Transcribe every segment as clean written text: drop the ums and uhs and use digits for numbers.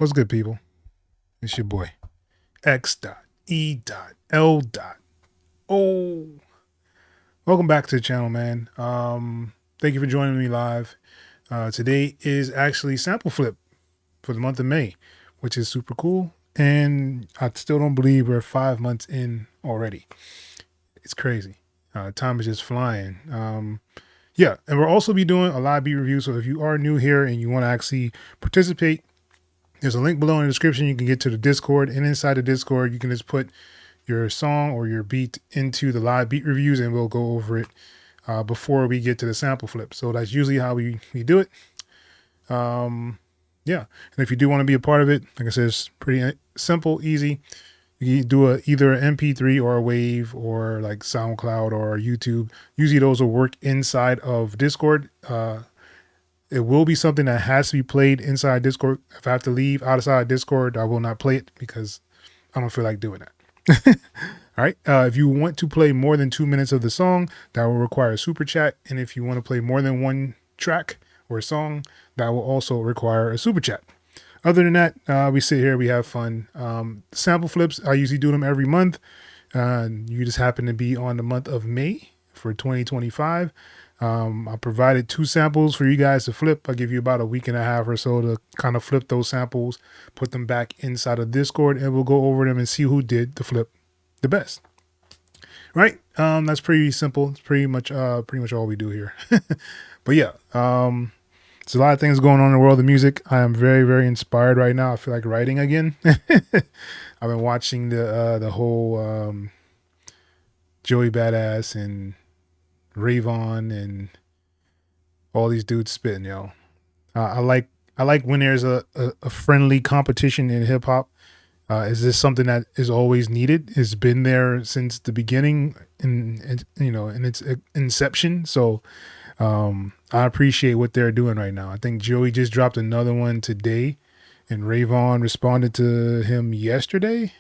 What's good, people? It's your boy, X.E.L. Oh, welcome back to the channel, man. Thank you for joining me live. Today is actually sample flip for the month of May, which is super cool. And I still don't believe we're 5 months in already. It's crazy. Time is just flying. Yeah, and we'll also be doing a live beat review. So if you are new here and you want to actually participate, there's a link below in the description. You can get to the Discord, and inside the Discord, you can just put your song or your beat into the live beat reviews, and we'll go over it before we get to the sample flip. So that's usually how we do it. Yeah, and if you do want to be a part of it, like I said, it's pretty simple, easy. You can do either an MP3 or a wave or like SoundCloud or YouTube. Usually those will work inside of Discord. It will be something that has to be played inside Discord. If I have to leave outside Discord, I will not play it because I don't feel like doing that. All right. If you want to play more than 2 minutes of the song, that will require a super chat. And if you want to play more than one track or song, that will also require a super chat. Other than that, we sit here, we have fun. Sample flips, I usually do them every month. You just happen to be on the month of May for 2025. I provided 2 samples for you guys to flip. I'll give you about a week and a half or so to kind of flip those samples, put them back inside of Discord, and we'll go over them and see who did the flip the best. Right? That's pretty simple. It's pretty much all we do here. But yeah, there's a lot of things going on in the world of music. I am very, very inspired right now. I feel like writing again. I've been watching the whole Joey Badass and Rayvon and all these dudes spitting, yo. I like when there's a friendly competition in hip hop. Is this something that is always needed? It's been there since the beginning, in its inception. So I appreciate what they're doing right now. I think Joey just dropped another one today, and Rayvon responded to him yesterday.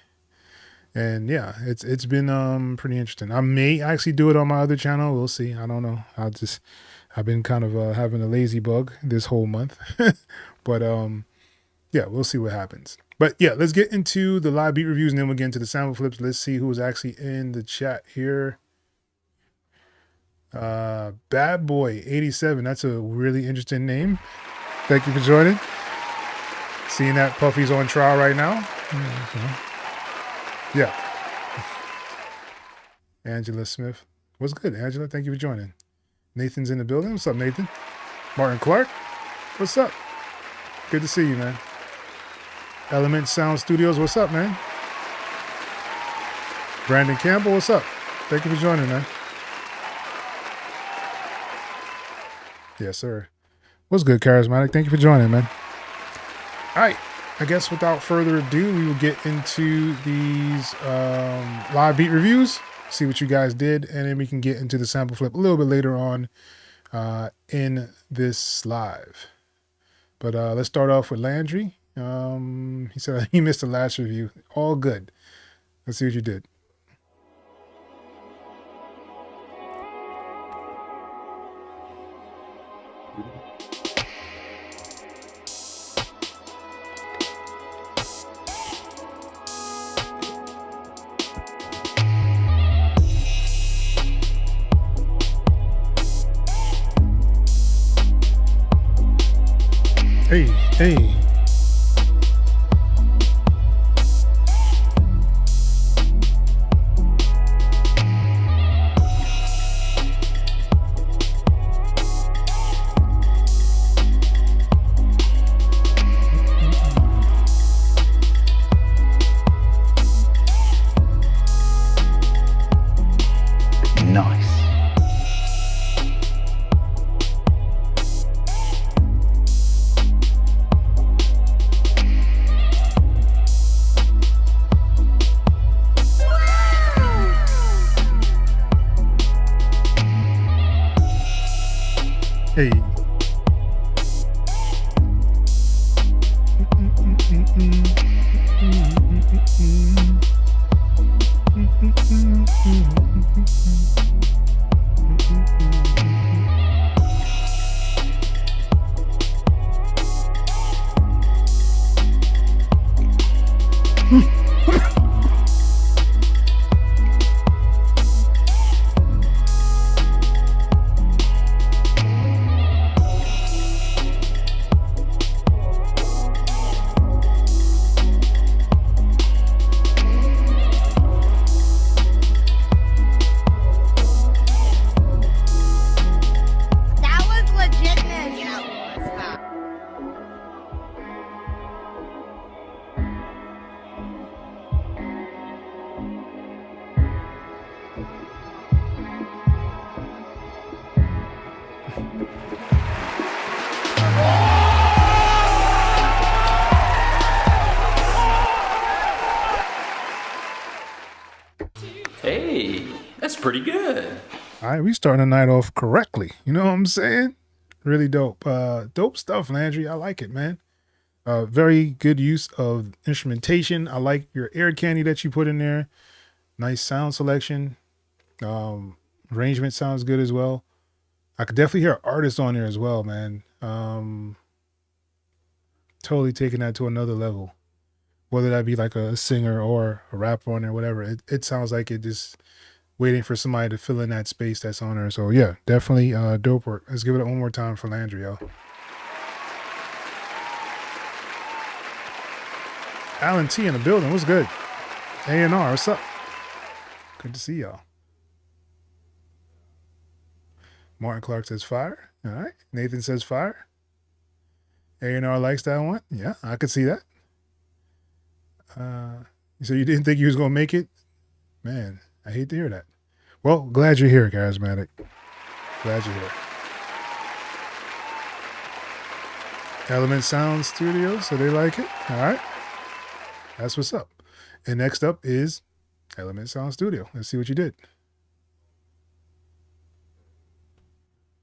And yeah, it's been pretty interesting. I may actually do it on my other channel. We'll see. I don't know. I've been kind of having a lazy bug this whole month. But yeah, we'll see what happens. But yeah, let's get into the live beat reviews, and then we'll get into the sample flips. Let's see who's actually in the chat here. Bad Boy 87. That's a really interesting name. Thank you for joining. Seeing that Puffy's on trial right now. Yeah. Angela Smith. What's good, Angela? Thank you for joining. Nathan's in the building. What's up, Nathan? Martin Clark. What's up? Good to see you, man. Element Sound Studios. What's up, man? Brandon Campbell. What's up? Thank you for joining, man. Yes, sir. What's good, Charismatic? Thank you for joining, man. All right. I guess without further ado, we will get into these live beat reviews, see what you guys did, and then we can get into the sample flip a little bit later on in this live. But let's start off with Landry. He said he missed the last review. All good. Let's see what you did. Hey, hey. Nice. Hey. Hey, that's pretty good. All right, we starting the night off correctly. You know what I'm saying? Really dope. Dope stuff, Landry. I like it, man. Very good use of instrumentation. I like your air candy that you put in there. Nice sound selection. Arrangement sounds good as well. I could definitely hear artists on there as well, man. Totally taking that to another level. Whether that be like a singer or a rapper on there, whatever. It sounds like it just waiting for somebody to fill in that space that's on there. So yeah, definitely dope work. Let's give it one more time for Landry, yo. Alan T in the building. What's good? A&R, what's up? Good to see y'all. Martin Clark says fire. All right. Nathan says fire. A&R likes that one. Yeah, I could see that. So you didn't think you was going to make it? Man, I hate to hear that. Well, glad you're here, Charismatic. Glad you're here. Element Sound Studio, so they like it. All right. That's what's up. And next up is Element Sound Studio. Let's see what you did.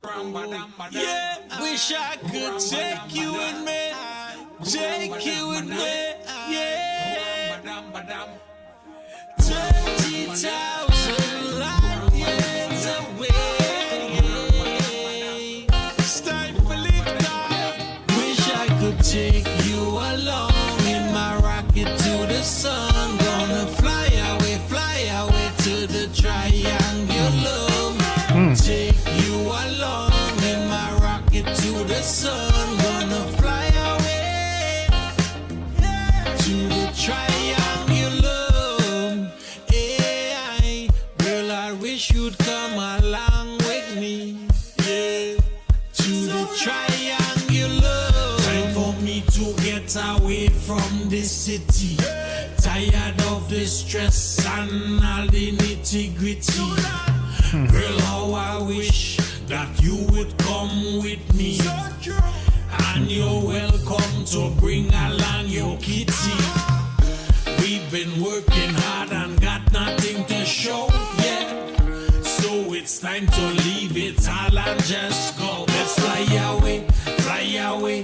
Yeah, wish I could take you with me. Take you with me. Yeah. 30,000 light years away. It's time for liftoff. Wish I could take you along in my rocket to the sun. Gonna fly away to the triangular. Take you along in my rocket to the sun. Gonna fly away to the triangular. Hey, girl, I wish you'd come along with me. Yeah, to the triangular. Time for me to get away from this city. Tired of the stress and all the nitty-gritty. Girl, how I wish that you would come with me. And you're welcome to bring along your kitty. We've been working hard and got nothing to show yet. So it's time to leave it all and just go. Let's fly away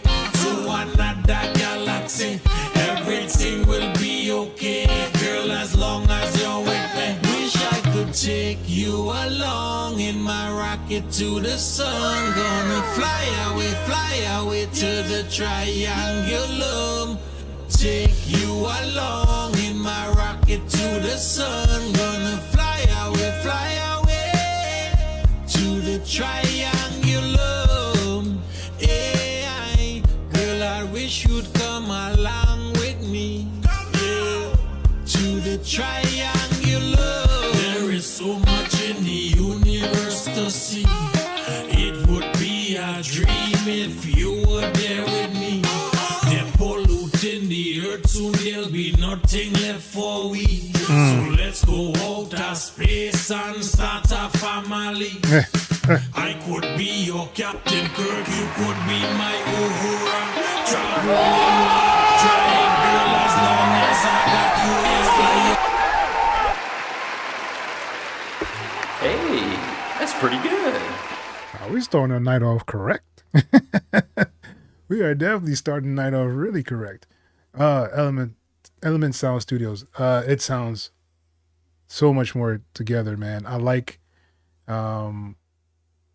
to another galaxy. Everything will be okay, girl, as long as you're with me. Wish I could take you along in my rocket to the sun. Gonna fly away to the triangular. Take you along in my rocket to the sun. Gonna fly away to the triangular. Hey, girl, I wish you'd come along with me. Yeah, to the triangular. There is so much in the universe to see. It would be a dream if you were there with me. They're polluting the earth, soon there'll be nothing left for we. So let's go out of space and start a family. I could be your Captain Kirk, you could be my Uhura. Traveling life, trying, girl, as long as I got you, it's like. Hey, that's pretty good. We starting the night off correct. We are definitely starting the night off really correct. Element Sound Studios. It sounds so much more together, man. I like the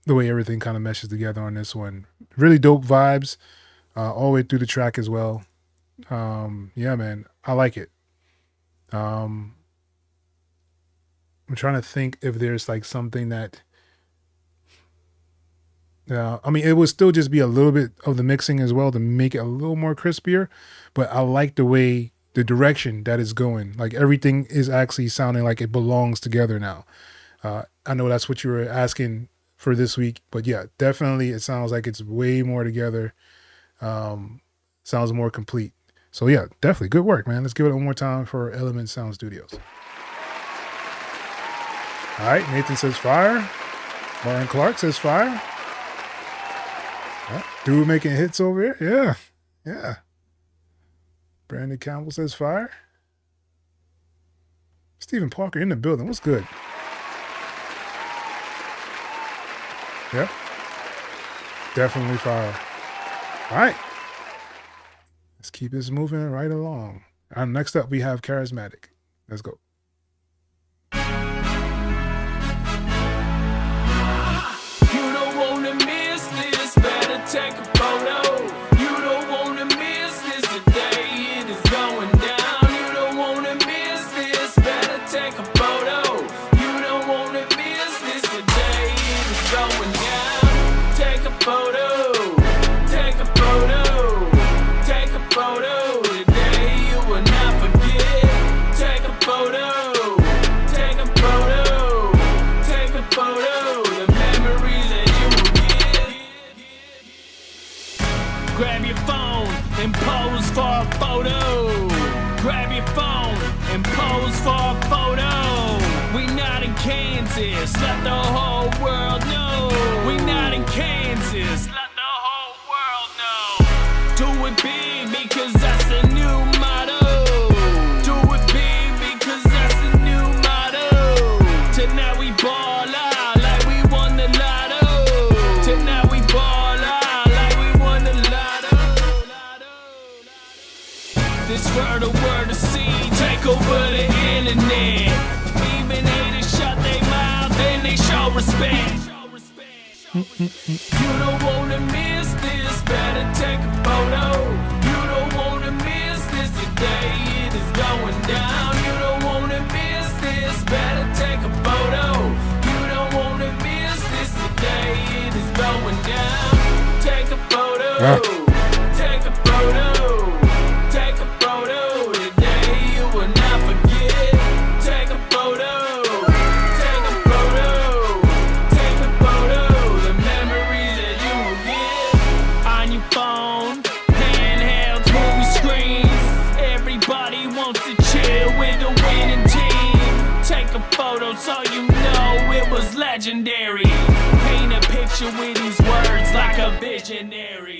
way everything kind of meshes together on this one. Really dope vibes all the way through the track as well. Yeah, man, I like it. I'm trying to think if there's like something that I mean, it would still just be a little bit of the mixing as well to make it a little more crispier, but I like the way, the direction that it's going. Like everything is actually sounding like it belongs together now. I know that's what you were asking for this week, but yeah, definitely it sounds like it's way more together. Sounds more complete. So yeah, definitely good work, man. Let's give it one more time for Element Sound Studios. All right, Nathan says fire. Martin Clark says fire. Dude making hits over here. Yeah. Brandon Campbell says fire. Stephen Parker in the building. What's good? Yep. Definitely fire. All right. Let's keep this moving right along. Next up, we have Charismatic. Let's go. You don't wanna miss this, better take a photo. You don't wanna miss this today, it is going down. You don't wanna miss this, better take a photo. You don't wanna miss this today, it is going down. Take a photo, take a photo, take a photo. Today you will not forget. Take a photo, take a photo, take a photo. The memories that you will get. Grab your phone and pose for a photo. Grab your phone and pose for a photo. We not in Kansas, let the whole world know. We not in Kansas, let the whole world know. Do it big because that's the new motto. Do it big because that's the new motto. Tonight we ball out like we won the lotto. Tonight we ball out like we won the lotto. This for the world to see, take over the internet. Even haters shut their mouth and they show respect. You don't wanna miss this, better take a photo. You don't wanna miss this today, it is going down. You don't wanna miss this, better take a photo. You don't wanna miss this today, it is going down. Take a photo, take a photo, take a photo. Today you will not forget. Take a photo, take a photo, take a photo. The memories that you will get on your phone, handhelds, movie screens. Everybody wants to chill with the winning team. Take a photo so you know it was legendary. Paint a picture with these words like a visionary.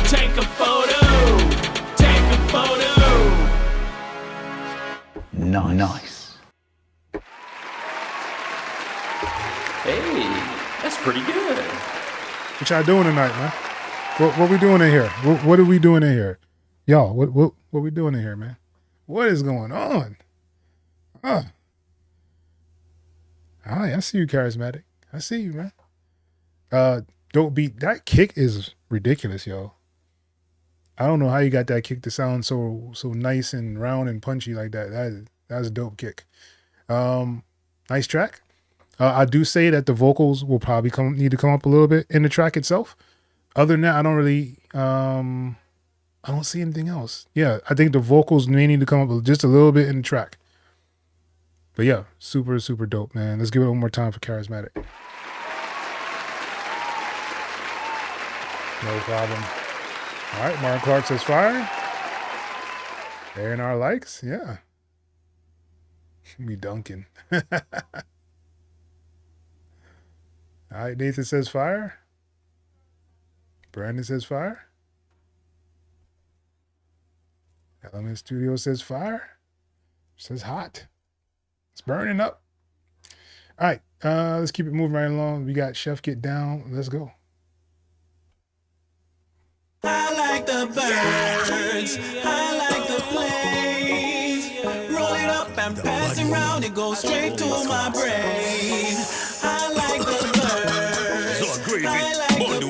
Take a photo, take a photo. Nice. Hey, that's pretty good. What y'all doing tonight, man? What we doing in here? What are we doing in here? Y'all, what we doing in here, man? What is going on? All right, I see you, Charismatic. I see you, man. Dope beat. That kick is ridiculous, yo. I don't know how you got that kick to sound so nice and round and punchy like that. That's a dope kick. Nice track. I do say that the vocals will probably need to come up a little bit in the track itself. Other than that, I don't really, I don't see anything else. Yeah, I think the vocals may need to come up just a little bit in the track. But yeah, super, super dope, man. Let's give it one more time for Charismatic. No problem. All right, Martin Clark says fire. Aaron R likes, yeah. Me dunking. All right, Nathan says fire. Brandon says fire. Element Studio says fire. Says hot. It's burning up. All right, let's keep it moving right along. We got Chef Get Down. Let's go. I like the birds, I like the planes. Roll it up and pass it around, it goes straight to my brain. I like the birds, I like the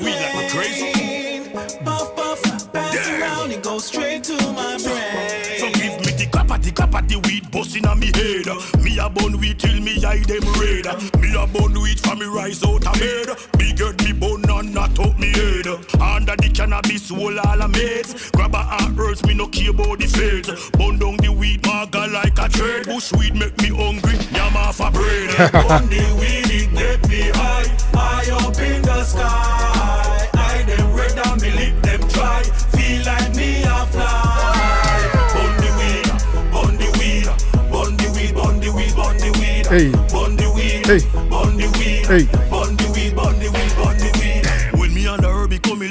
plane. Puff, puff, pass it around, it goes straight to my brain. So give me the cap of the weed busting on me head. Me a bun weed till me eye them red. Me a bun weed for me rise out of bed. Big head me bun and not up me head. Under the cannabis whole all a mates. Grab a heart hurts me no care about the feds. Bun down the weed maga like a trade. Bush weed make me hungry, yam off a bread. Bun the weed it make me high, high up in the sky. I them red and me lip them dry. Feel like me a fly. Bun the weed, bun the weed, bun the weed, bun the weed, bun the weed. Hey. Bun the weed, Hey. bun the weed, Hey. bun the weed, bun the weed, bun the weed.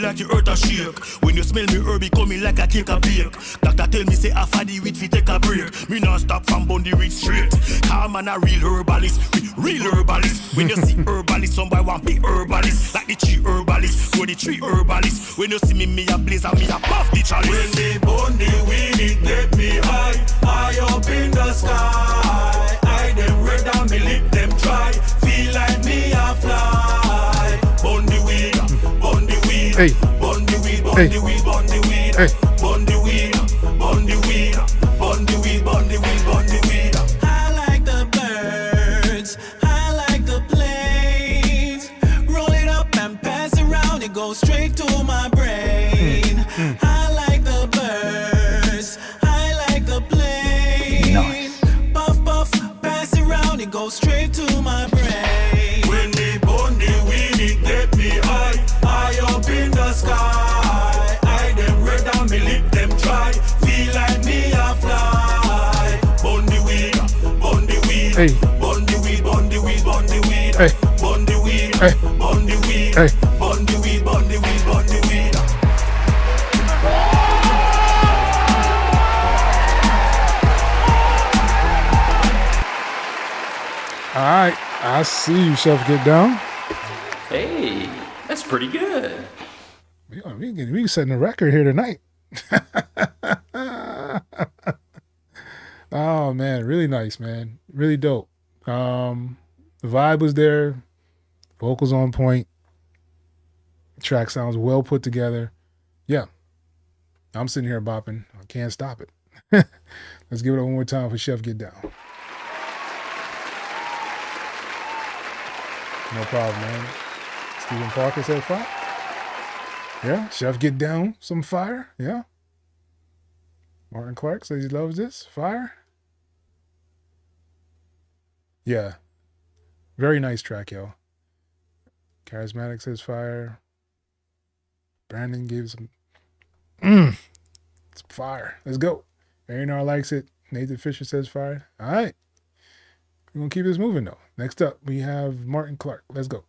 like your earth a shake. When you smell me herb, it coming like a cake a bake. Doctor tell me say half of the weed fi take a break. Me not stop from bun the weed straight. Calm man a real herbalist, real herbalist. When you see herbalist, somebody want be herbalist. Like the tree herbalist, go the tree herbalist. When you see me a blaze and me a puff the chalice. When they bun the weed, it get me high, high up in the sky. I them red and me lip them dry. Feel like me a fly. Bun the weed, bun the weed, Hey. bun the weed, bun Hey. the weed, bun the weed, Hey. bun the weed, bun the weed, bun the weed, bun the weed, bun the weed. I like the birds, I like the planes. Roll it up and pass around, it goes straight to my brain. I like the birds, I like the plane. Nice. Puff puff, pass around, it goes straight to my brain. When they bun the weed, it get me high, high up in the sky. I them red and me lip them dry. Feel like me a fly. Bun the weed, bun the weed, Hey. bun the weed, bun the weed, bun the weed, Hey. bun the weed, Hey. bun the weed, Hey. bun the weed, bun the weed, bun the weed. All right, I see you, Chef Get Down. Hey, that's pretty good. We setting a record here tonight. Oh man, really nice, man. Really dope. The vibe was there, vocals on point, track sounds well put together. Yeah, I'm sitting here bopping. I can't stop it. Let's give it one more time for Chef Get Down. No problem, man. Stephen Parker said fire. Yeah, Chef Get Down, some fire. Yeah. Martin Clark says he loves this. Fire. Yeah. Very nice track, yo. Charismatic says fire. Brandon gives some it's fire. Let's go. A&R likes it. Nathan Fisher says fire. All right. We're going to keep this moving, though. Next up, we have Martin Clark. Let's go.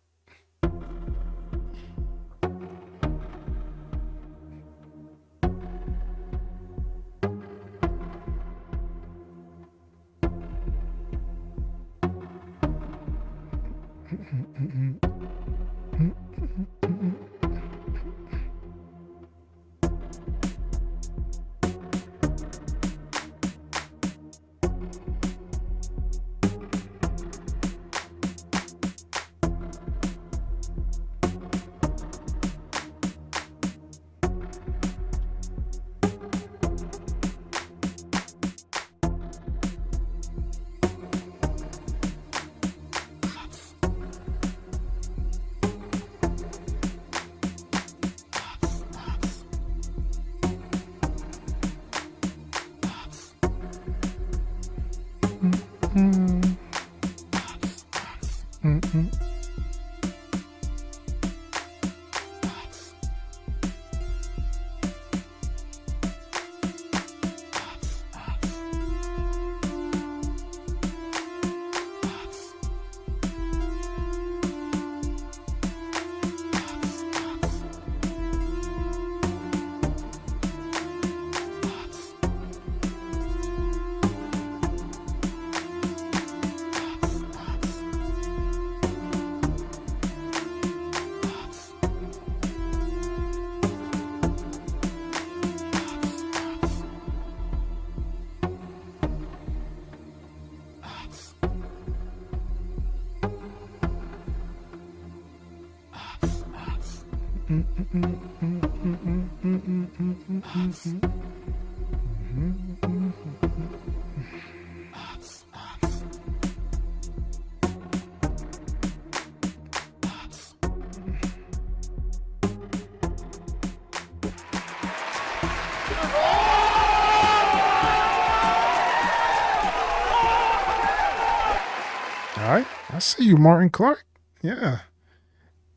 All right, I see you, Martin Clark. Yeah,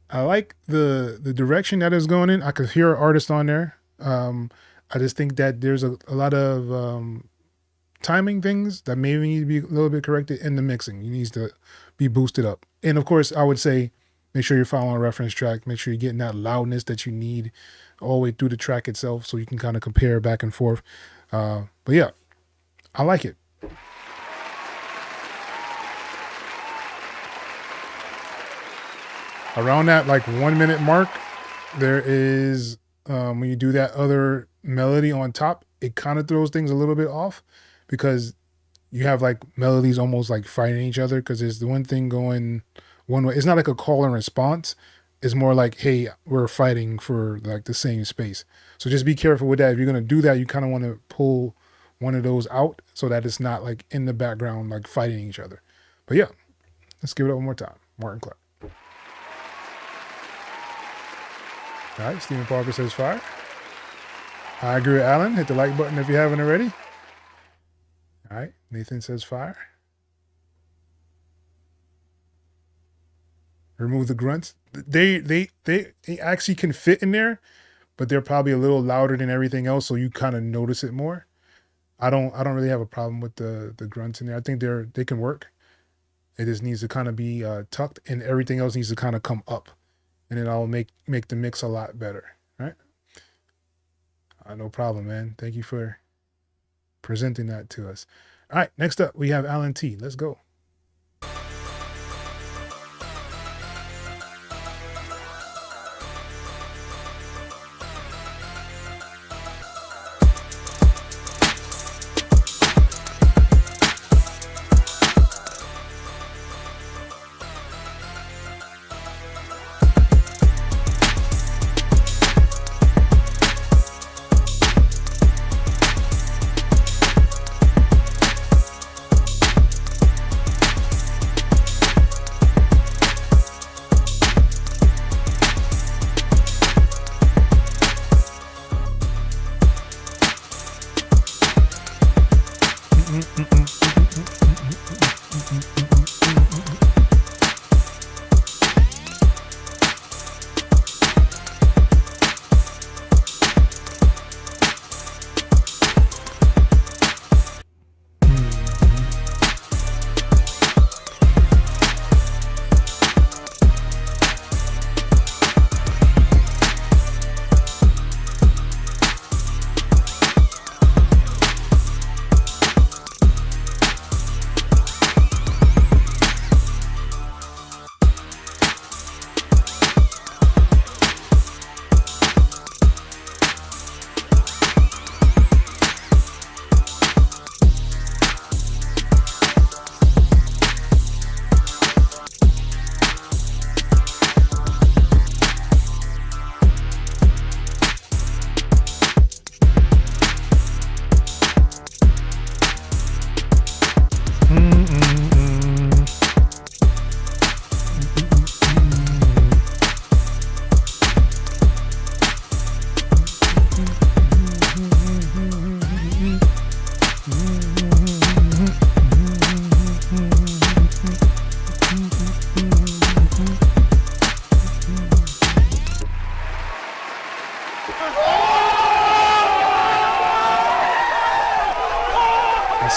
I like the direction that is going in. I could hear an artist on there. I just think that there's a lot of timing things that maybe need to be a little bit corrected in the mixing. It needs to be boosted up. And of course, I would say Make sure you're following a reference track. Make sure you're getting that loudness that you need all the way through the track itself, so you can kind of compare back and forth. But yeah, I like it. Around that like 1 minute mark, there is when you do that other melody on top, it kind of throws things a little bit off, because you have like melodies almost like fighting each other, because there's the one thing going one way. It's not like a call and response. It's more like, hey, we're fighting for like the same space. So just be careful with that. If you're going to do that, you kind of want to pull one of those out so that it's not like in the background, like fighting each other. But yeah, let's give it up one more time. Martin Clark. All right, Stephen Parker says fire. I agree with Alan. Hit the like button if you haven't already. All right, Nathan says fire. Remove the grunts. They actually can fit in there, but they're probably a little louder than everything else, so you kind of notice it more. I don't really have a problem with the grunts in there. I think they can work. It just needs to kind of be tucked, and everything else needs to kind of come up, and then I'll make the mix a lot better. All right. No problem, man. Thank you for presenting that to us. All right, next up we have Alan T. Let's go.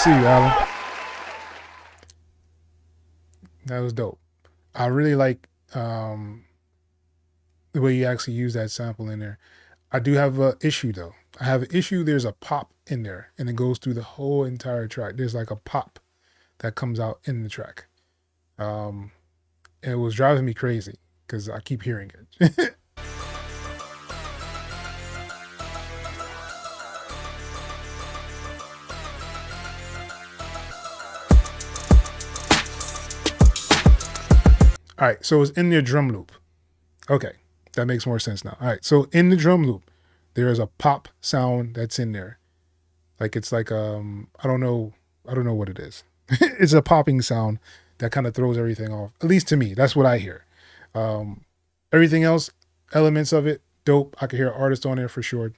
See you, Alan. That was dope. I really like the way you actually use that sample in there. I do have an issue though. I have an issue. There's a pop in there, and it goes through the whole entire track. There's like a pop that comes out in the track. And it was driving me crazy because I keep hearing it. All right, so it's in their drum loop. Okay, that makes more sense now. All right, so in the drum loop, there is a pop sound that's in there. Like it's like I don't know what it is. It's a popping sound that kind of throws everything off. At least to me, that's what I hear. Everything else, elements of it, dope. I can hear an artist on there for sure.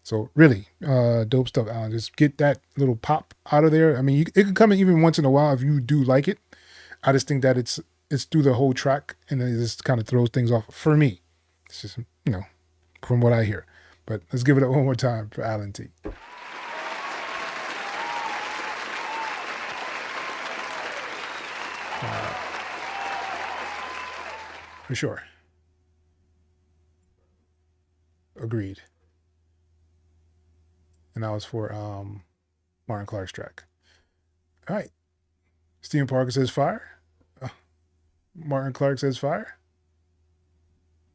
So really, dope stuff, Alan. Just get that little pop out of there. I mean, it could come in even once in a while if you do like it. I just think that it's through the whole track, and then it just kind of throws things off for me. It's just, from what I hear. But let's give it up one more time for Alan T. for sure. Agreed. And that was for Martin Clark's track. All right. Stephen Parker says fire. Martin Clark says fire.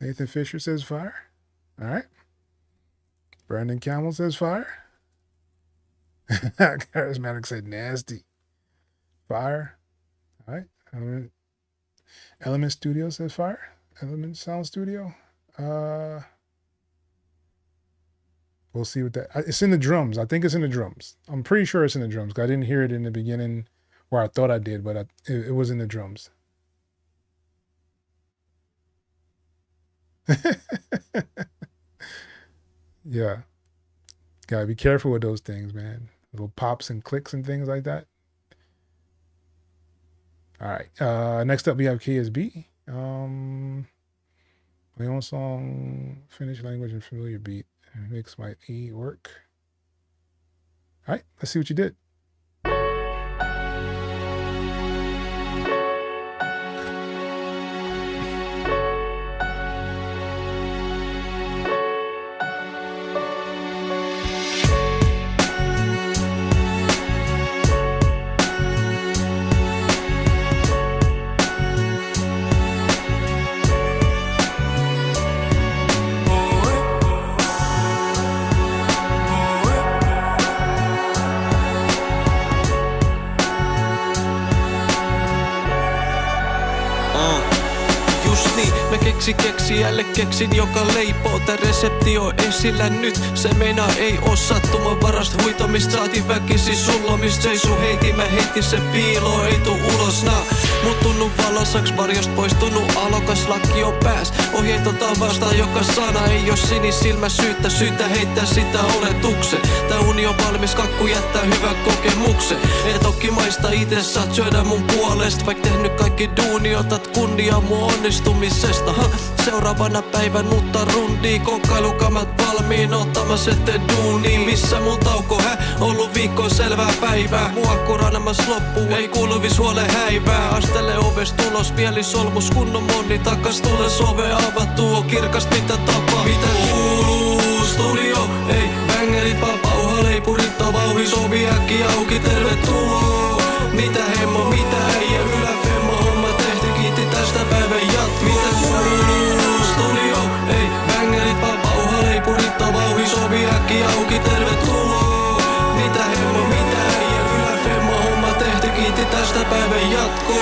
Nathan Fisher says fire. All right. Brandon Campbell says fire. Charismatic said nasty. Fire. All right. Element Studio says fire. Element Sound Studio. We'll see what that. It's in the drums. I think it's in the drums. I'm pretty sure it's in the drums. I didn't hear it in the beginning, where I thought I did, but it was in the drums. Yeah. Gotta be careful with those things, man. Little pops and clicks and things like that. All right. Next up, we have KSB. My own song, Finnish language and familiar beat. Makes my E work. All right. Let's see what you did. X.E.L keksin, joka leipoo. Tää resepti on esillä nyt. Se meinaa ei oo sattuman varasta huitomista. Saatiin väkisi sullomista. Seisu heitin, mä heitin se piiloon. Ei tuu ulos nää. Muuttunut valosaks, varjost poistunut alokas. Lakki on pääs. Ohjeet otan vastaan joka sana. Ei oo sinisilmä syytä heittää sitä oletuksen. Tää uni on valmis, kakku jättää hyvän kokemuksen. Et toki maista ite saat syödä mun puolesta. Vaik tehnyt kaikki duuni, otat kunnia mun onnistumisesta. Seuraavana päivän uutta rundia. Kokkailukamat valmiin, ottamas eteen duuniin. Missä mun tauko, ollut viikkoon selvää päivää. Mua kuranemas loppuu, ei kuuluvis huole häivää. Astele ovest tulos, pieli solmus kunnon monni. Takas tules ove avattu, on kirkas mitä tapaa. Mitä kuuluu studio, ei bängerit vaan pauha. Leipurit on vauhis, ovi äkki auki, tervetuloa. Mitä hemmo, mitä äijä, yläfemmo. Homma tehty, kiitti tästä päivän jatkoa. Mitä kuuluu studio, ei bängerit vaan pauha. Leipurit on vauhis, ovi äkki auki, tervetuloa. Mitä hemmo, mitä äijä, yläfemmo. Homma tehty, kiitti tästä päivän jatkoa.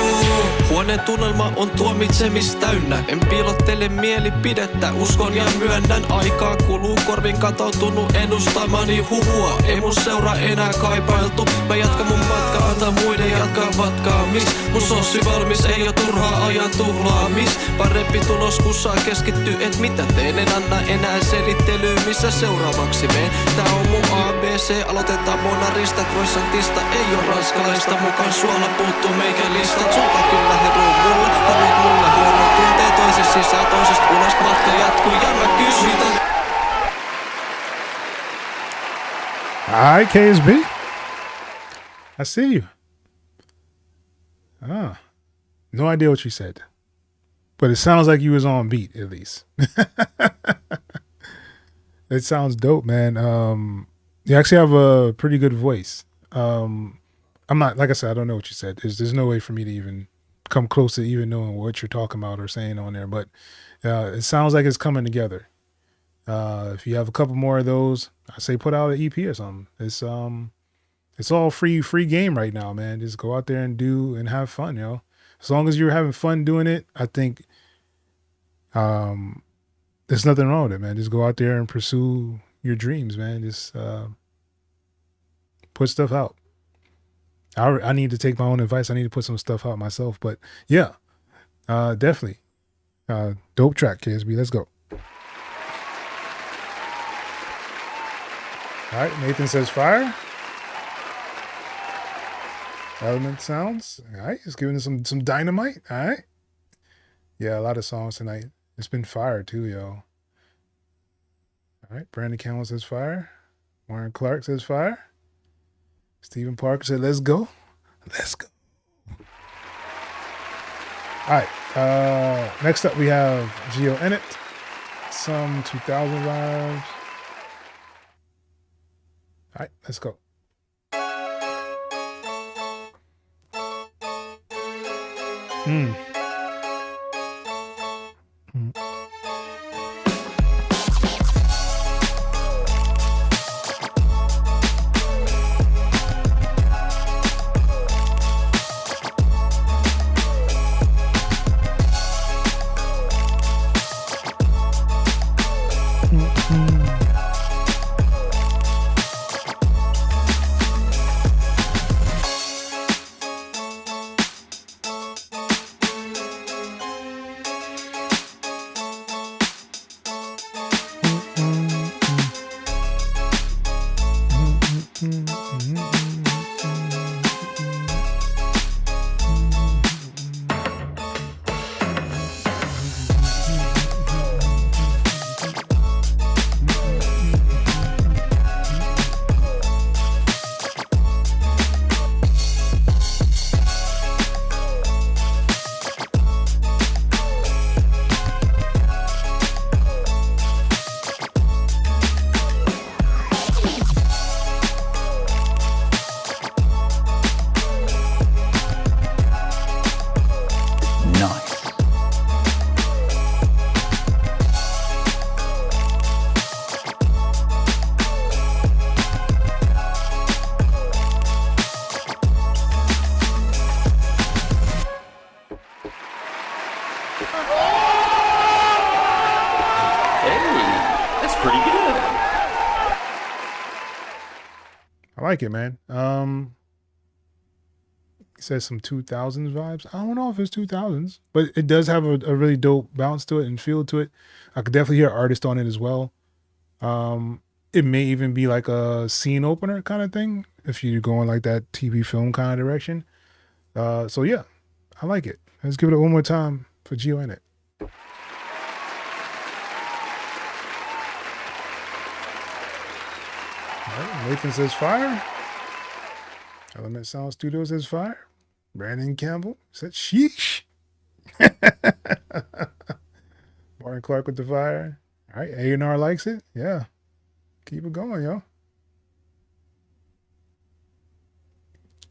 Huoneen tunnelma on tuomitsemis täynnä. En piilottele mielipidettä, uskon ja myönnän. Aikaa kuluu, korvin katoutunut ennustamani huhua. Ei mun seuraa enää kaipailtu. Mä jatkan mun matkaa, antaa muiden jatkaa vatkaamis. Mun sossi valmis, ei oo turhaa ajan tuhlaamis. Parempi tulos kun saa keskittyä, et mitä teen. En anna enää selittelyä, missä seuraavaksi meen. Tää on mun ABC, aloitetaan monarista. Croissantista ei oo ranskalaista. Mukaan suola puuttuu meikä listat. Sulta kyllä heruu mulle, haluut mulle huono tuntee. Toisesta sisään, toisesta ulos, matka jatkuu ja mä kysyn. All right, KSB. I see you. No idea what you said, but it sounds like you was on beat at least. It sounds dope, man. You actually have a pretty good voice. I'm not, like I said, I don't know what you said. There's no way for me to even come close to even knowing what you're talking about or saying on there, but it sounds like it's coming together. If you have a couple more of those, I say put out an EP or something. It's all free game right now, man. Just go out there and do and have fun, you know. As long as you're having fun doing it, I think there's nothing wrong with it, man. Just go out there and pursue your dreams, man. Just put stuff out. I need to take my own advice. I need to put some stuff out myself. But yeah, definitely. Dope track, KSB. Let's go. All right, Nathan says fire. Element sounds. All right, just giving us some dynamite. All right. Yeah, a lot of songs tonight. It's been fire too, y'all. All right, Brandon Campbell says fire. Warren Clark says fire. Stephen Parker said, let's go. Let's go. All right. Next up we have xelohh, some 2000 vibes. All right, let's go. pretty good. I like it, man. It says some 2000s vibes. I don't know if it's 2000s, but it does have a really dope bounce to it and feel to it. I could definitely hear artist on it as well. It may even be like a scene opener kind of thing if you're going like that TV film kind of direction. So yeah, I like it. Let's give it one more time for xelohh. Right, Nathan says fire. Element Sound Studio says fire. Brandon Campbell said sheesh. Martin Clark with the fire. All right, A&R likes it. Yeah. Keep it going, yo.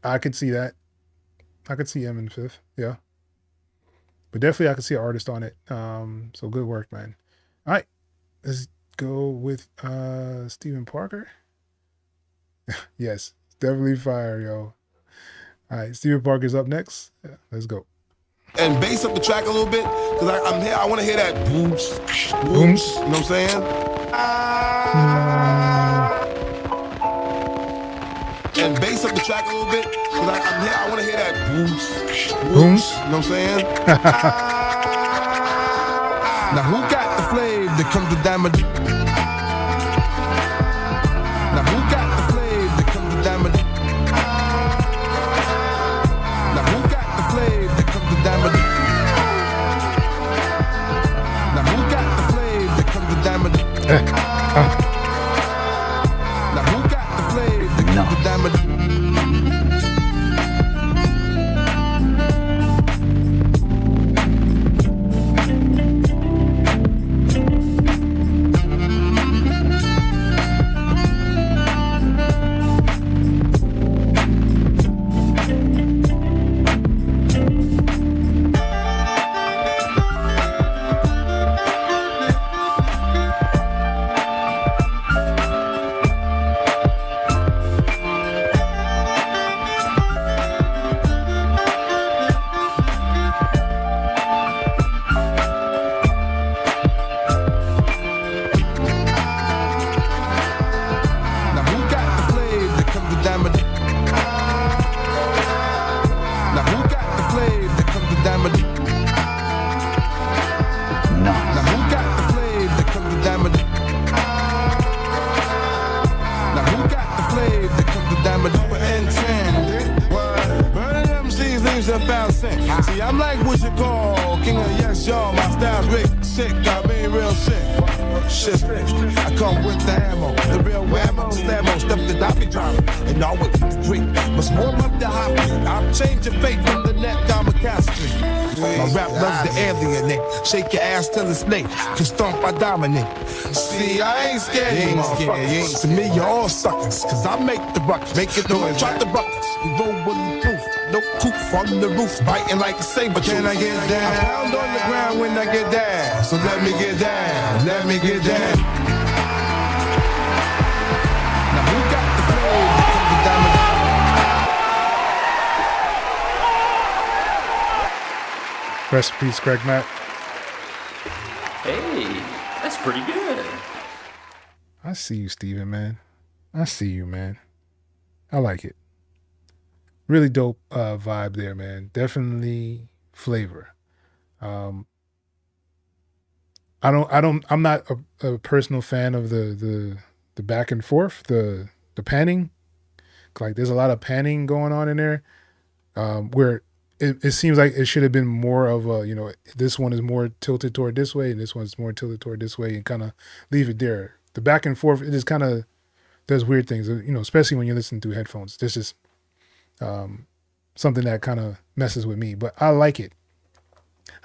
I could see that. I could see him in fifth. Yeah. But definitely I could see an artist on it. So good work, man. All right. Let's go with Stephen Parker. Yes, definitely fire, yo. All right, Stephen Parker's up next. Yeah, let's go. And bass up the track a little bit, because I'm here. I want to hear that booms, booms. You know what I'm saying? And bass up the track a little bit, because I'm here. I want to hear that booms, booms. You know what I'm saying? Now who got the flame that comes to damage? Now who got the flame that comes to damage? Now who got the flame that comes to damage? Now who got the flame that comes to damage? Now who got the flame that comes to damage? See, I'm like what you call king of yes, y'all. My style's Rick, sick, I mean real sick. Shit, I come with the ammo, the real whammo, slammo, stuff that I be driving, and all with the drink. Must warm up the hot beat. I'll change your fate from the net down McCaskey. My rap loves the alienate. Shake your ass till it's late. Cause stomp I dominate. See, I ain't scared, you motherfuckers. To me, you're all suckers. Cause I make the ruckus. Make it do it. Drop the ruckus. We roll bulletproof. No coop from the roof. Biting like a saber. Can I get down? I pound on the ground when I get down. So let me get down. Let me get down. Now who got the flow? The diamond. Rest in peace, Craig Mack. Hey, that's pretty good. I see you, Steven, man. I see you, man. I like it. Really dope vibe there, man. Definitely flavor. I'm not a personal fan of the back and forth, the panning. Like there's a lot of panning going on in there, where it seems like it should have been more of a, you know, this one is more tilted toward this way and this one's more tilted toward this way, and kind of leave it there. The back and forth, it just kind of does weird things, you know, especially when you listen through headphones. This is something that kind of messes with me, but I like it.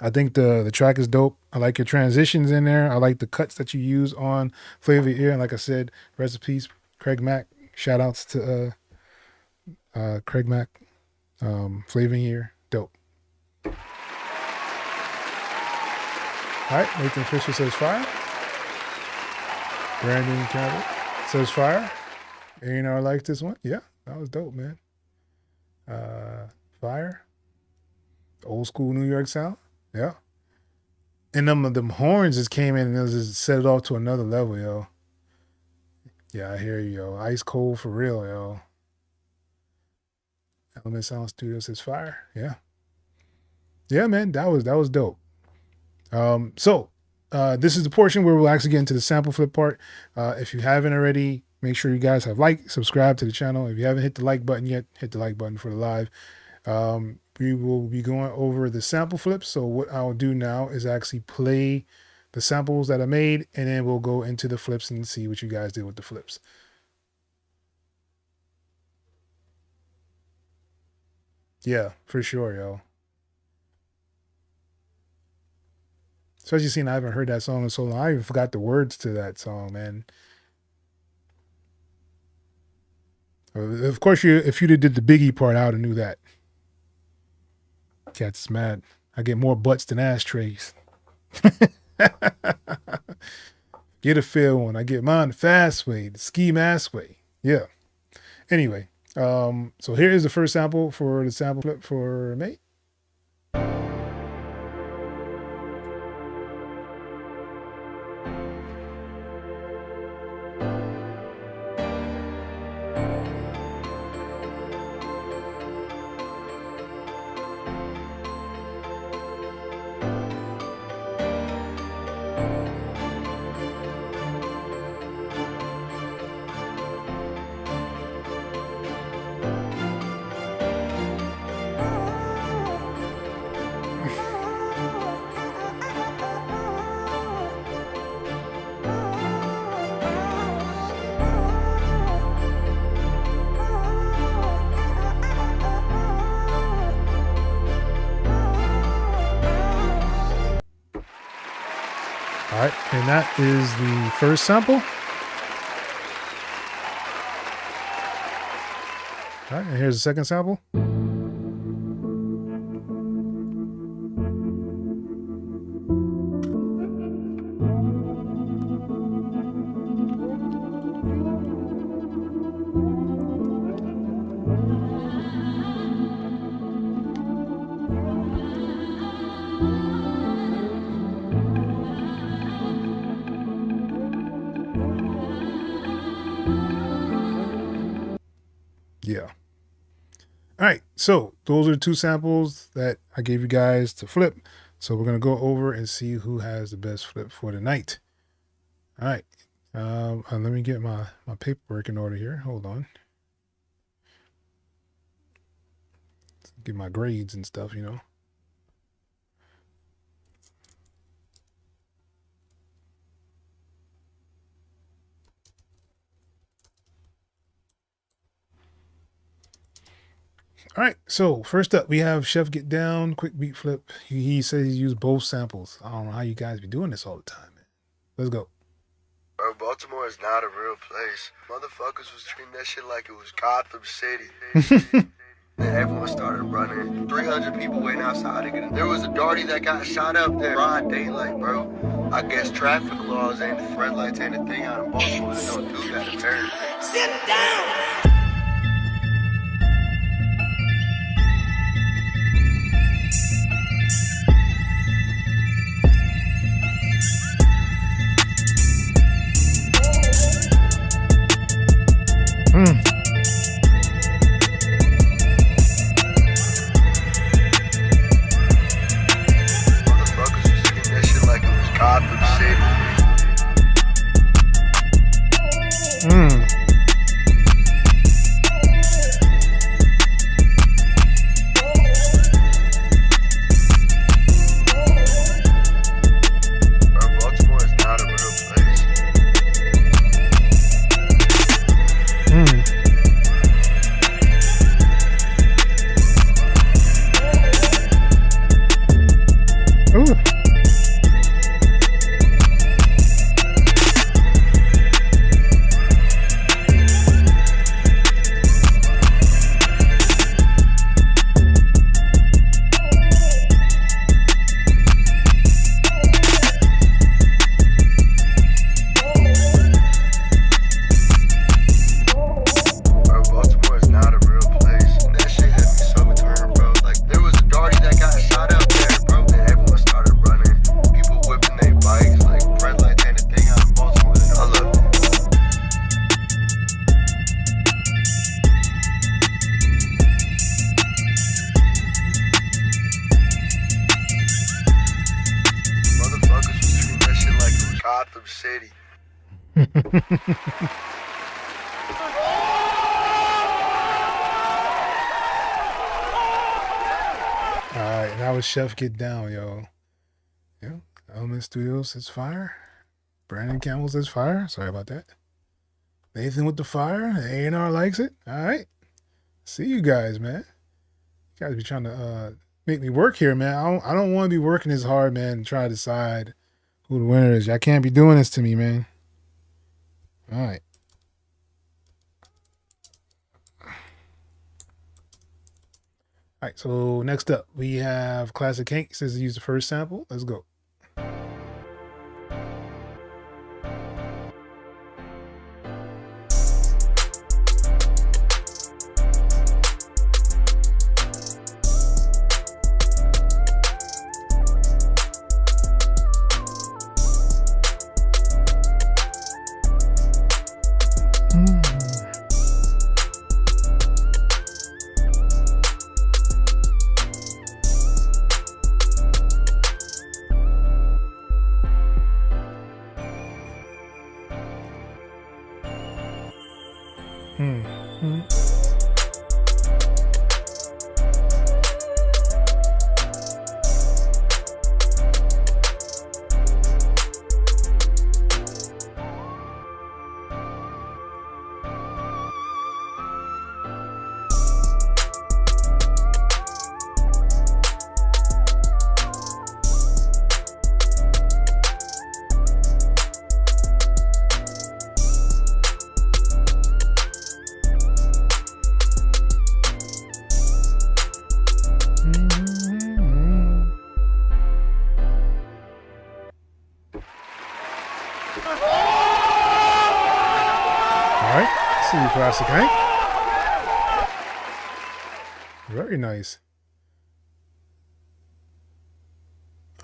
I think the track is dope. I like your transitions in there. I like the cuts that you use on Flavor Your Ear. And like I said, rest in peace, Craig Mack. Shout outs to Craig Mack. Flavor Your Ear, dope. All right, Nathan Fisher says fire. Brandon Cabot says fire. A&R likes this one. Yeah, that was dope, man. Fire. Old school New York sound. Yeah. And them horns just came in and it just set it off to another level, yo. Yeah, I hear you, yo. Ice cold for real, yo. Element Sound Studio says fire. Yeah. Yeah, man, that was dope. So this is the portion where we'll actually get into the sample flip part. If you haven't already, make sure you guys have subscribe to the channel. If you haven't hit the like button yet, hit the like button for the live. We will be going over the sample flips. So what I'll do now is actually play the samples that I made, and then we'll go into the flips and see what you guys did with the flips. Yeah, for sure, yo. Especially seeing I haven't heard that song in so long. I even forgot the words to that song, man. Of course, if you did the Biggie part, I would have knew that. Cat's mad. I get more butts than ashtrays. Get a fair one. I get mine the fast way, the ski mask way. Yeah. Anyway, so here is the first sample for the sample flip for May. All right, and that is the first sample. All right, and here's the second sample. Yeah. All right. So those are the two samples that I gave you guys to flip. So we're going to go over and see who has the best flip for the night. All right. Let me get my paperwork in order here. Hold on. Get my grades and stuff, you know. All right, so first up, we have Chef Get Down, quick beat flip. He says he used both samples. I don't know how you guys be doing this all the time, man. Let's go. Bro, Baltimore is not a real place. Motherfuckers was treating that shit like it was Gotham City. Then everyone started running. 300 people waiting outside to get in. There was a darty that got shot up there. Broad daylight, bro. I guess traffic laws ain't the red lights ain't a thing out in Baltimore. They don't do that apparently. Sit down! City. All right, and that was Chef Get Down, yo. Yeah, Element Studios says fire. Brandon Campbell says fire. Sorry about that. Nathan with the fire. A&R likes it. All right. See you guys, man. You guys be trying to make me work here, man. I don't want to be working this hard, man, to try to decide who the winner is. Y'all can't be doing this to me, man. All right. All right, so next up, we have Classic Hank. He says he used the first sample. Let's go. Classic Hank. Very nice.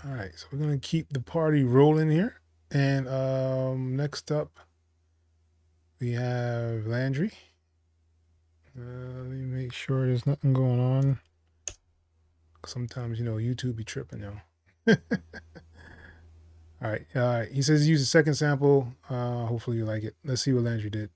All right, so we're gonna keep the party rolling here. And next up we have Landry. Let me make sure there's nothing going on. Sometimes, you know, YouTube be tripping now. All right, he says he used the second sample. Hopefully you like it. Let's see what Landry did.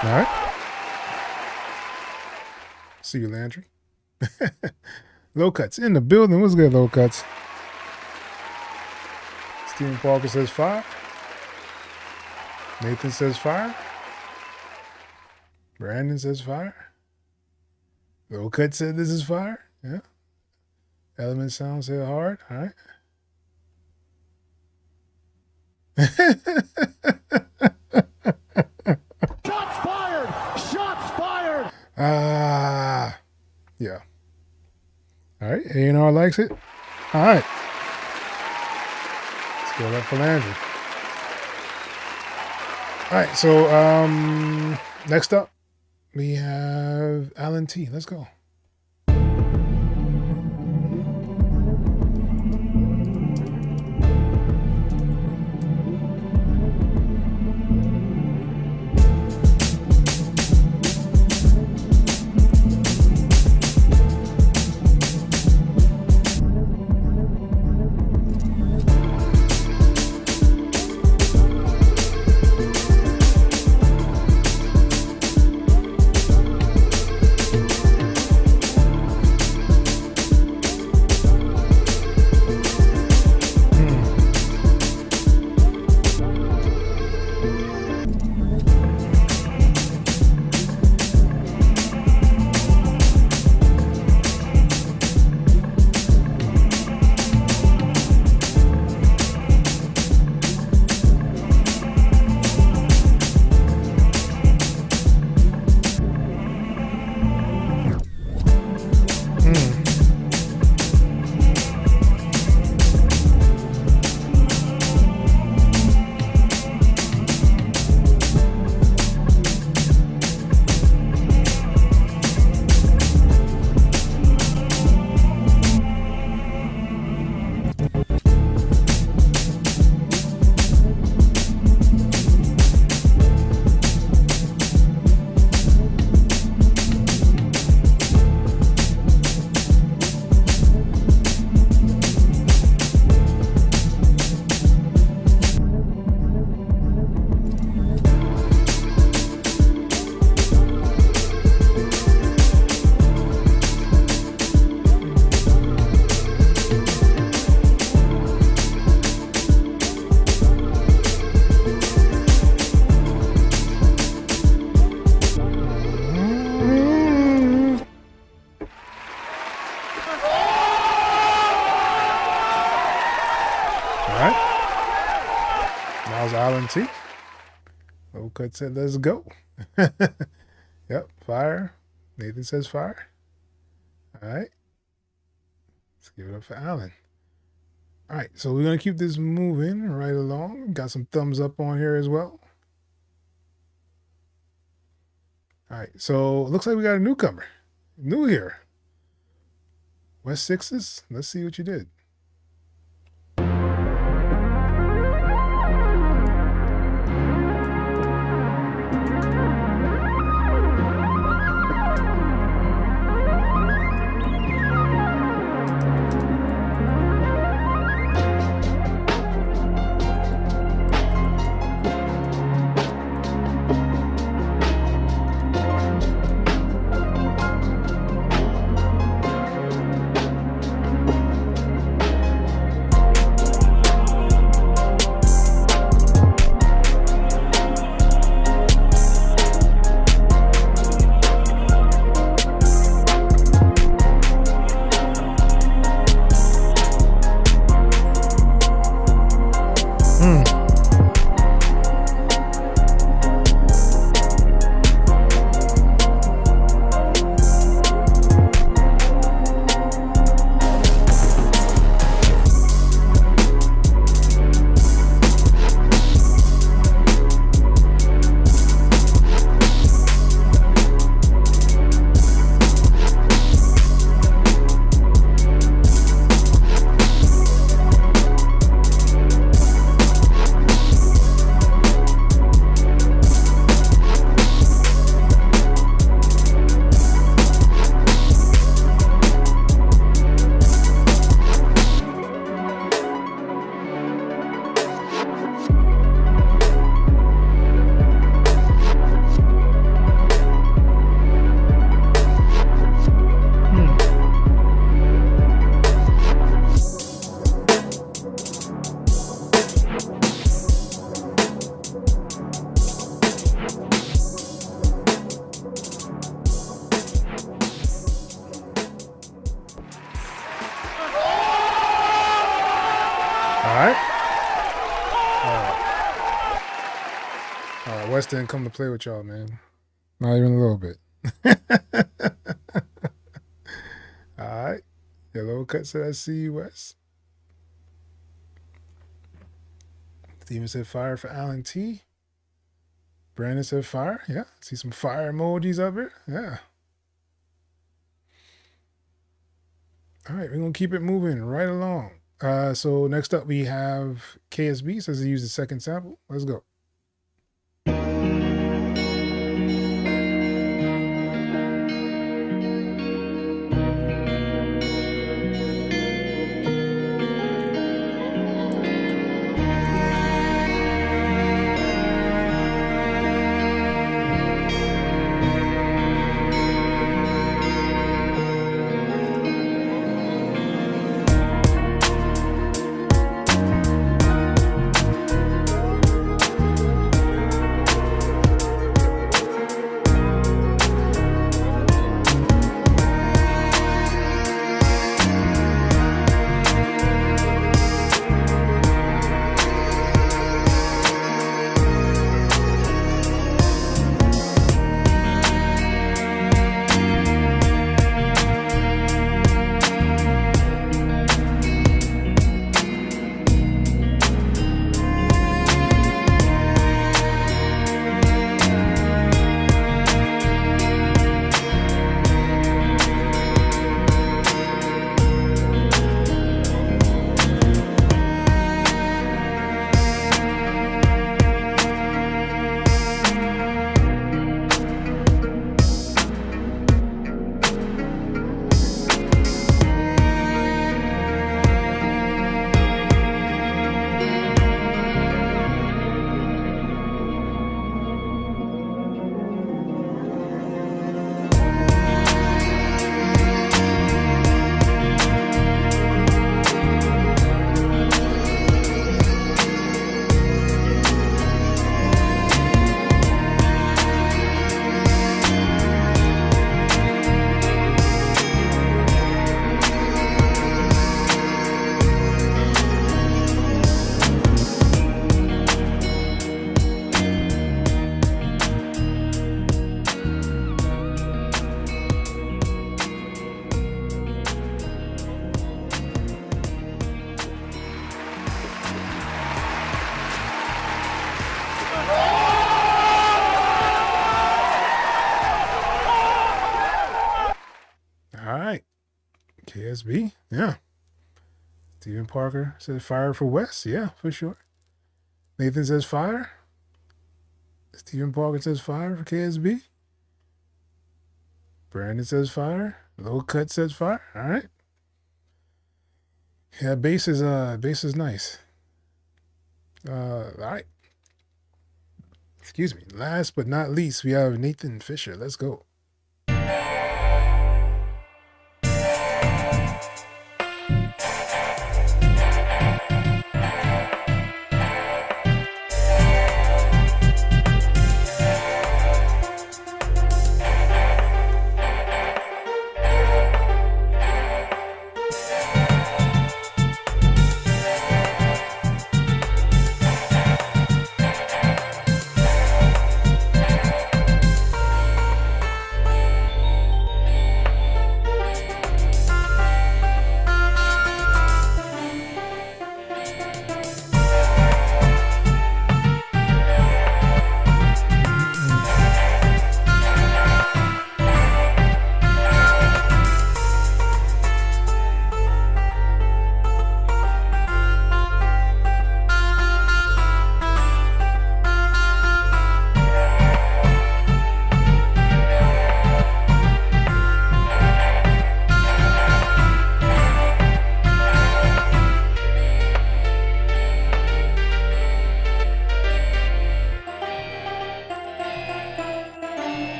All right. See you, Landry. Low Cuts in the building. What's good, Low Cuts? Steven Parker says fire. Nathan says fire. Brandon says fire. Low Cut said this is fire. Yeah. Element Sound said hard. All right. Shots fired! Shots fired! Yeah. All right. A&R likes it. All right. Let's go up for Landry. All right. So next up, we have Alan T. Let's go. T. Low Cut said, let's go. Yep, fire. Nathan says fire. All right. Let's give it up for Alan. All right, so we're going to keep this moving right along. Got some thumbs up on here as well. All right, so it looks like we got a newcomer. New here. West Sixes, let's see what you did. Wes didn't come to play with y'all, man. Not even a little bit. All right. Yellow cut said, I see you, Wes. Steven said fire for Alan T. Brandon said fire. Yeah. See some fire emojis up here. Yeah. All right. We're going to keep it moving right along. So next up we have KSB. Says he used the second sample. Let's go. KSB, yeah. Stephen Parker says fire for Wes, yeah, for sure. Nathan says fire. Stephen Parker says fire for KSB. Brandon says fire. Low Cut says fire. All right. Yeah, bass is nice. All right. Excuse me. Last but not least, we have Nathan Fisher. Let's go.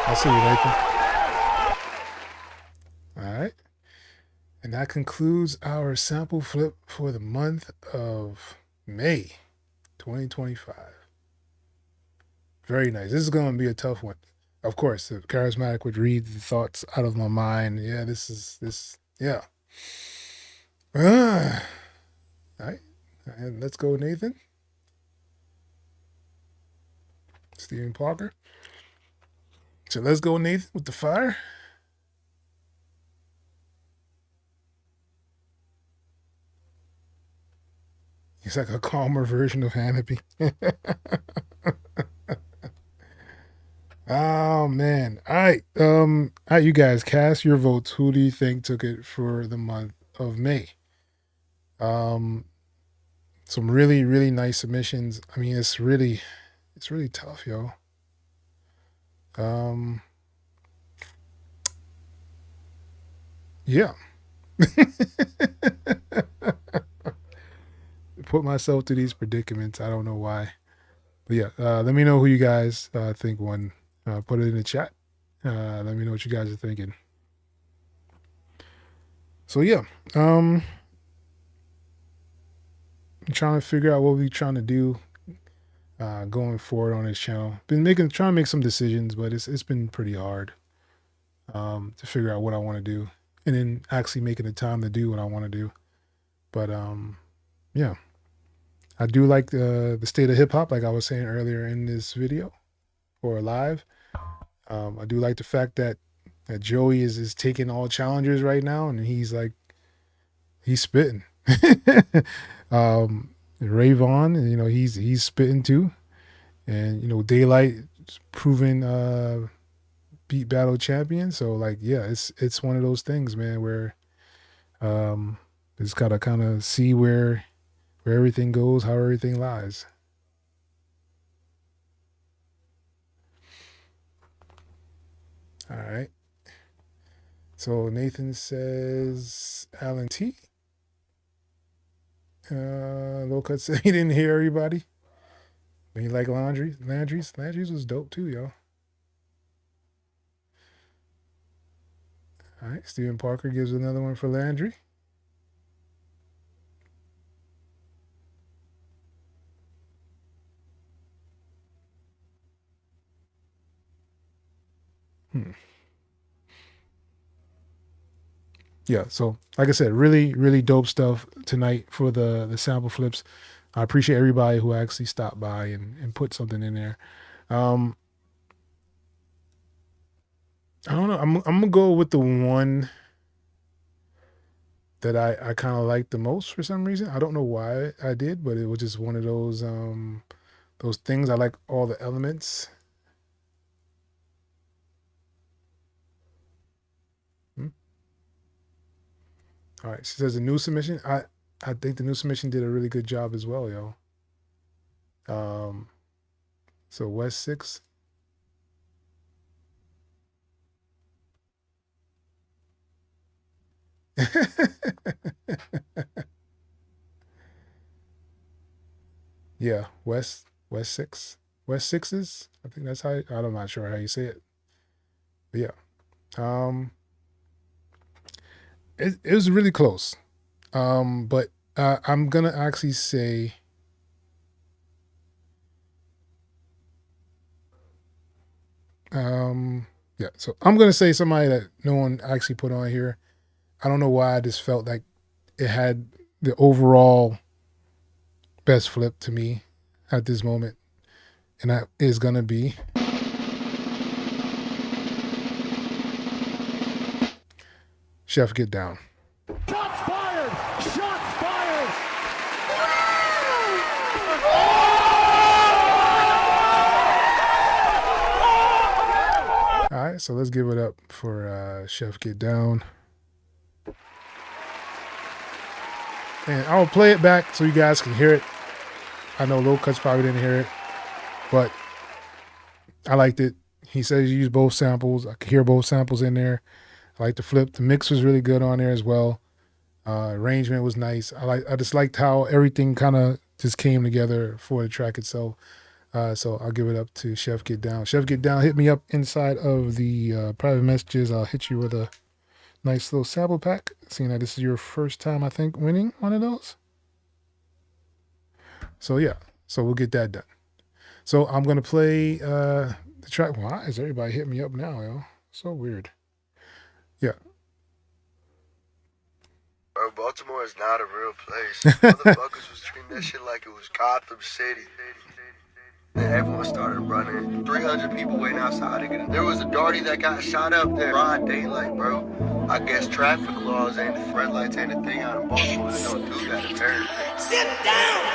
I see you, Nathan. All right. And that concludes our sample flip for the month of May 2025. Very nice. This is going to be a tough one. Of course, if Charismatic would read the thoughts out of my mind. Yeah, yeah. All right. And let's go, Nathan. Stephen Parker. So let's go, Nathan, with the fire. He's like a calmer version of Hannity. Oh man. All right. All right, you guys cast your votes. Who do you think took it for the month of May? Some really, really nice submissions. I mean, it's really tough, yo. Yeah. Put myself to these predicaments. I don't know why. But yeah, let me know who you guys think won. Put it in the chat. Let me know what you guys are thinking. So yeah, I'm trying to figure out what we're trying to do going forward on this channel. Been trying to make some decisions, but it's been pretty hard to figure out what I want to do, and then actually making the time to do what I want to do. But yeah, I do like the state of hip hop, like I was saying earlier in this video or live. I do like the fact that Joey is taking all challengers right now, and he's spitting. Rayvon, you know, he's spitting too, and you know, Daylight proven beat battle champion. So like, yeah, it's one of those things, man, where just gotta kind of see where everything goes, how everything lies. All right. So Nathan says Alan T. Low cut said he didn't hear everybody. But he like Landry's was dope too, y'all. All right, Stephen Parker gives another one for Landry. Yeah, so like I said, really, really dope stuff tonight for the sample flips. I appreciate everybody who actually stopped by and put something in there. I don't know. I'm gonna go with the one that I kind of liked the most for some reason. I don't know why I did, but it was just one of those things. I like all the elements. All right, she says the new submission. I think the new submission did a really good job as well, yo. So West 6. Yeah, West 6. West 6s. I think that's how I'm not sure how you say it. But yeah. It was really close. But I'm gonna actually say yeah, so I'm gonna say somebody that no one actually put on here. I don't know why I just felt like it had the overall best flip to me at this moment. And that is gonna be Chef Get Down. Shots fired! Shots fired! All right, so let's give it up for Chef Get Down. And I'll play it back so you guys can hear it. I know Low Cuts probably didn't hear it, but I liked it. He says you use both samples. I could hear both samples in there. I like the flip. The mix was really good on there as well. Arrangement was nice. I just liked how everything kind of just came together for the track itself. So I'll give it up to Chef Get Down. Chef Get Down, hit me up inside of the private messages. I'll hit you with a nice little sample pack, seeing that this is your first time, I think, winning one of those. So yeah, so we'll get that done. So I'm going to play the the track. Why is everybody hitting me up now, yo? So weird. Yeah. Bro, Baltimore is not a real place. Motherfuckers was treating that shit like it was Gotham City. Then everyone started running. 300 people waiting outside to get in. There was a darty that got shot up there. Broad daylight, bro. I guess traffic laws ain't the red lights ain't a thing out in Baltimore. They don't do that apparently. Sit down!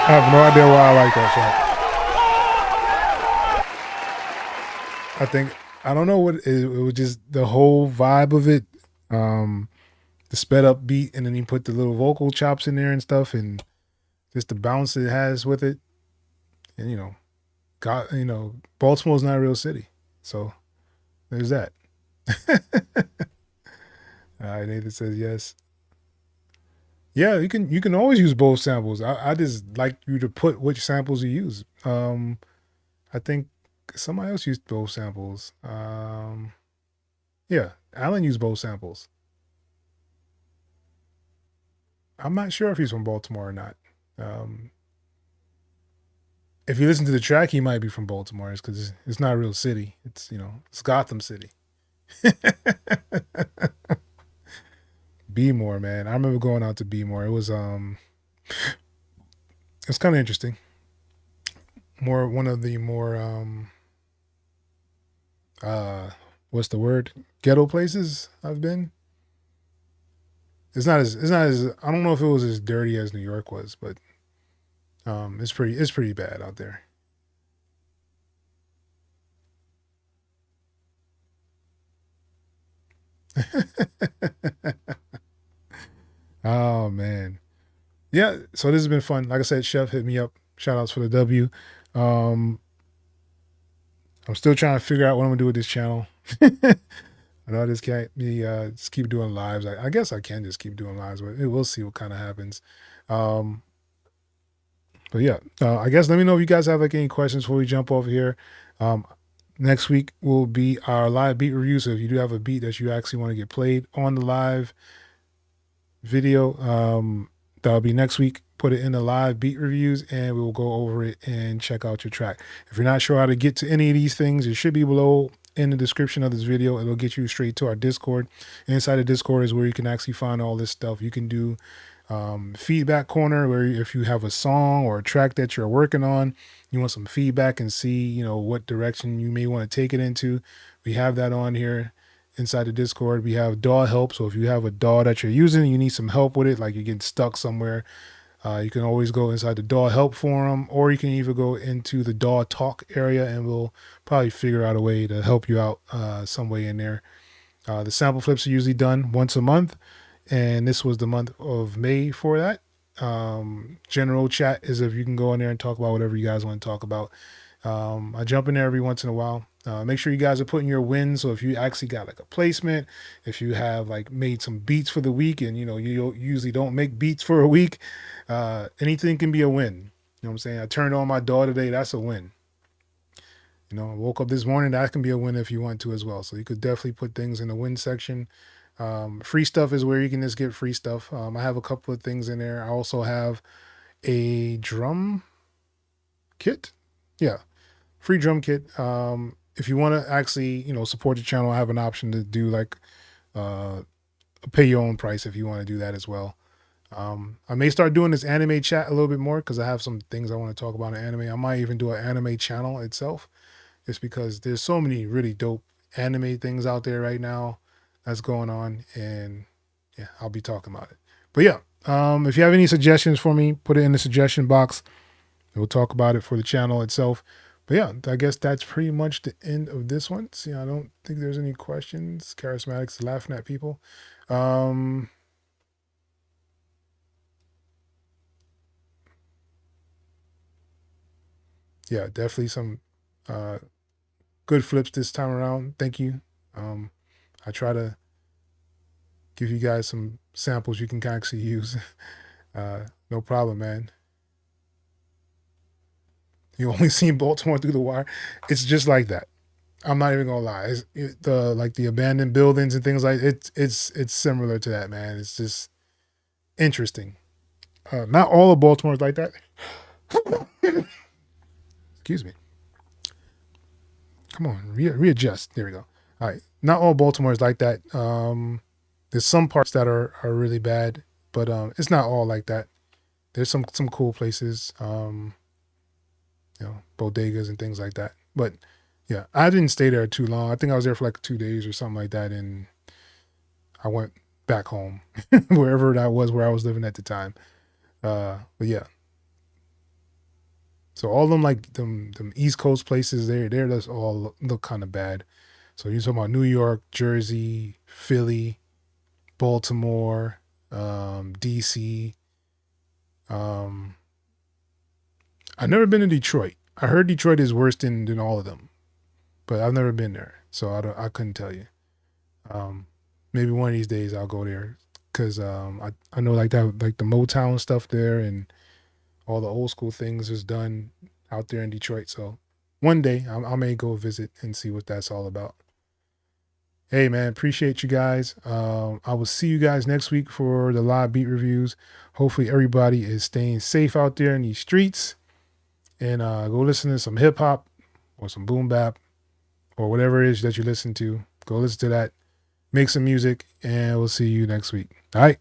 I have no idea why I like that shot. I don't know what it was, just the whole vibe of it. The sped up beat, and then he put the little vocal chops in there and stuff, and just the bounce it has with it. And Baltimore's not a real city. So there's that. All right, Nathan says yes. Yeah, you can always use both samples. I just like you to put which samples you use. I think somebody else used both samples. Yeah, Alan used both samples. I'm not sure if he's from Baltimore or not. If you listen to the track, he might be from Baltimore, because it's not a real city. It's it's Gotham City. Beemore, man. I remember going out to Beemore. It was kind of interesting. One of the more what's the word? Ghetto places I've been. It's not as I don't know if it was as dirty as New York was, but it's pretty bad out there. Oh man. Yeah, so this has been fun. Like I said, Chef hit me up. Shout outs for the W. I'm still trying to figure out what I'm gonna do with this channel. I know I just can't be just keep doing lives. I guess I can just keep doing lives, but we'll see what kind of happens. But yeah, I guess let me know if you guys have any questions before we jump over here. Next week will be our live beat review. So if you do have a beat that you actually want to get played on the live video, that'll be next week. Put it in the live beat reviews and we'll go over it and check out your track. If you're not sure how to get to any of these things, it should be below in the description of this video. It'll get you straight to our Discord. Inside the Discord is where you can actually find all this stuff. You can do feedback corner, where if you have a song or a track that you're working on, you want some feedback and see what direction you may want to take it into. We have that on here inside the Discord. We have DAW help, so if you have a DAW that you're using and you need some help with it, like you're getting stuck somewhere, you can always go inside the DAW help forum, or you can even go into the DAW talk area and we'll probably figure out a way to help you out some way in there. The sample flips are usually done once a month, and this was the month of May for that. General chat is if you can go in there and talk about whatever you guys want to talk about. I jump in there every once in a while. Make sure you guys are putting your wins. So if you actually got like a placement, if you have like made some beats for the week, and you usually don't make beats for a week, anything can be a win. You know what I'm saying? I turned on my DAW today. That's a win. I woke up this morning. That can be a win if you want to as well. So you could definitely put things in the win section. Free stuff is where you can just get free stuff. I have a couple of things in there. I also have a drum kit. Yeah, free drum kit. If you want to actually, support the channel, I have an option to do like pay your own price if you want to do that as well. I may start doing this anime chat a little bit more because I have some things I want to talk about in anime. I might even do an anime channel itself, just because there's so many really dope anime things out there right now that's going on, and yeah, I'll be talking about it. But yeah, if you have any suggestions for me, put it in the suggestion box. We'll talk about it for the channel itself. But yeah, I guess that's pretty much the end of this one. See, I don't think there's any questions. Charismatics laughing at people. Yeah, definitely some good flips this time around. Thank you. I try to give you guys some samples you can actually use. No problem, man. You only seen Baltimore through the wire. It's just like that. I'm not even gonna lie. The abandoned buildings and things like it's similar to that, man. It's just interesting. Not all of Baltimore is like that. Excuse me. Come on, readjust. There we go. All right. Not all Baltimore is like that. There's some parts that are really bad, but it's not all like that. There's some cool places, bodegas and things like that. But yeah, I didn't stay there too long. I think I was there for like 2 days or something like that, and I went back home, wherever that was, where I was living at the time. But yeah. So all them like them East Coast places there, that's all look kind of bad. So you're talking about New York, Jersey, Philly, Baltimore, DC. I've never been to Detroit. I heard Detroit is worse than all of them, but I've never been there, so I couldn't tell you. Maybe one of these days I'll go there, because I know like that, like the Motown stuff there and all the old school things is done out there in Detroit. So one day I may go visit and see what that's all about. Hey man, appreciate you guys. I will see you guys next week for the live beat reviews. Hopefully everybody is staying safe out there in these streets, and go listen to some hip hop or some boom bap or whatever it is that you listen to. Go listen to that, make some music, and we'll see you next week. All right.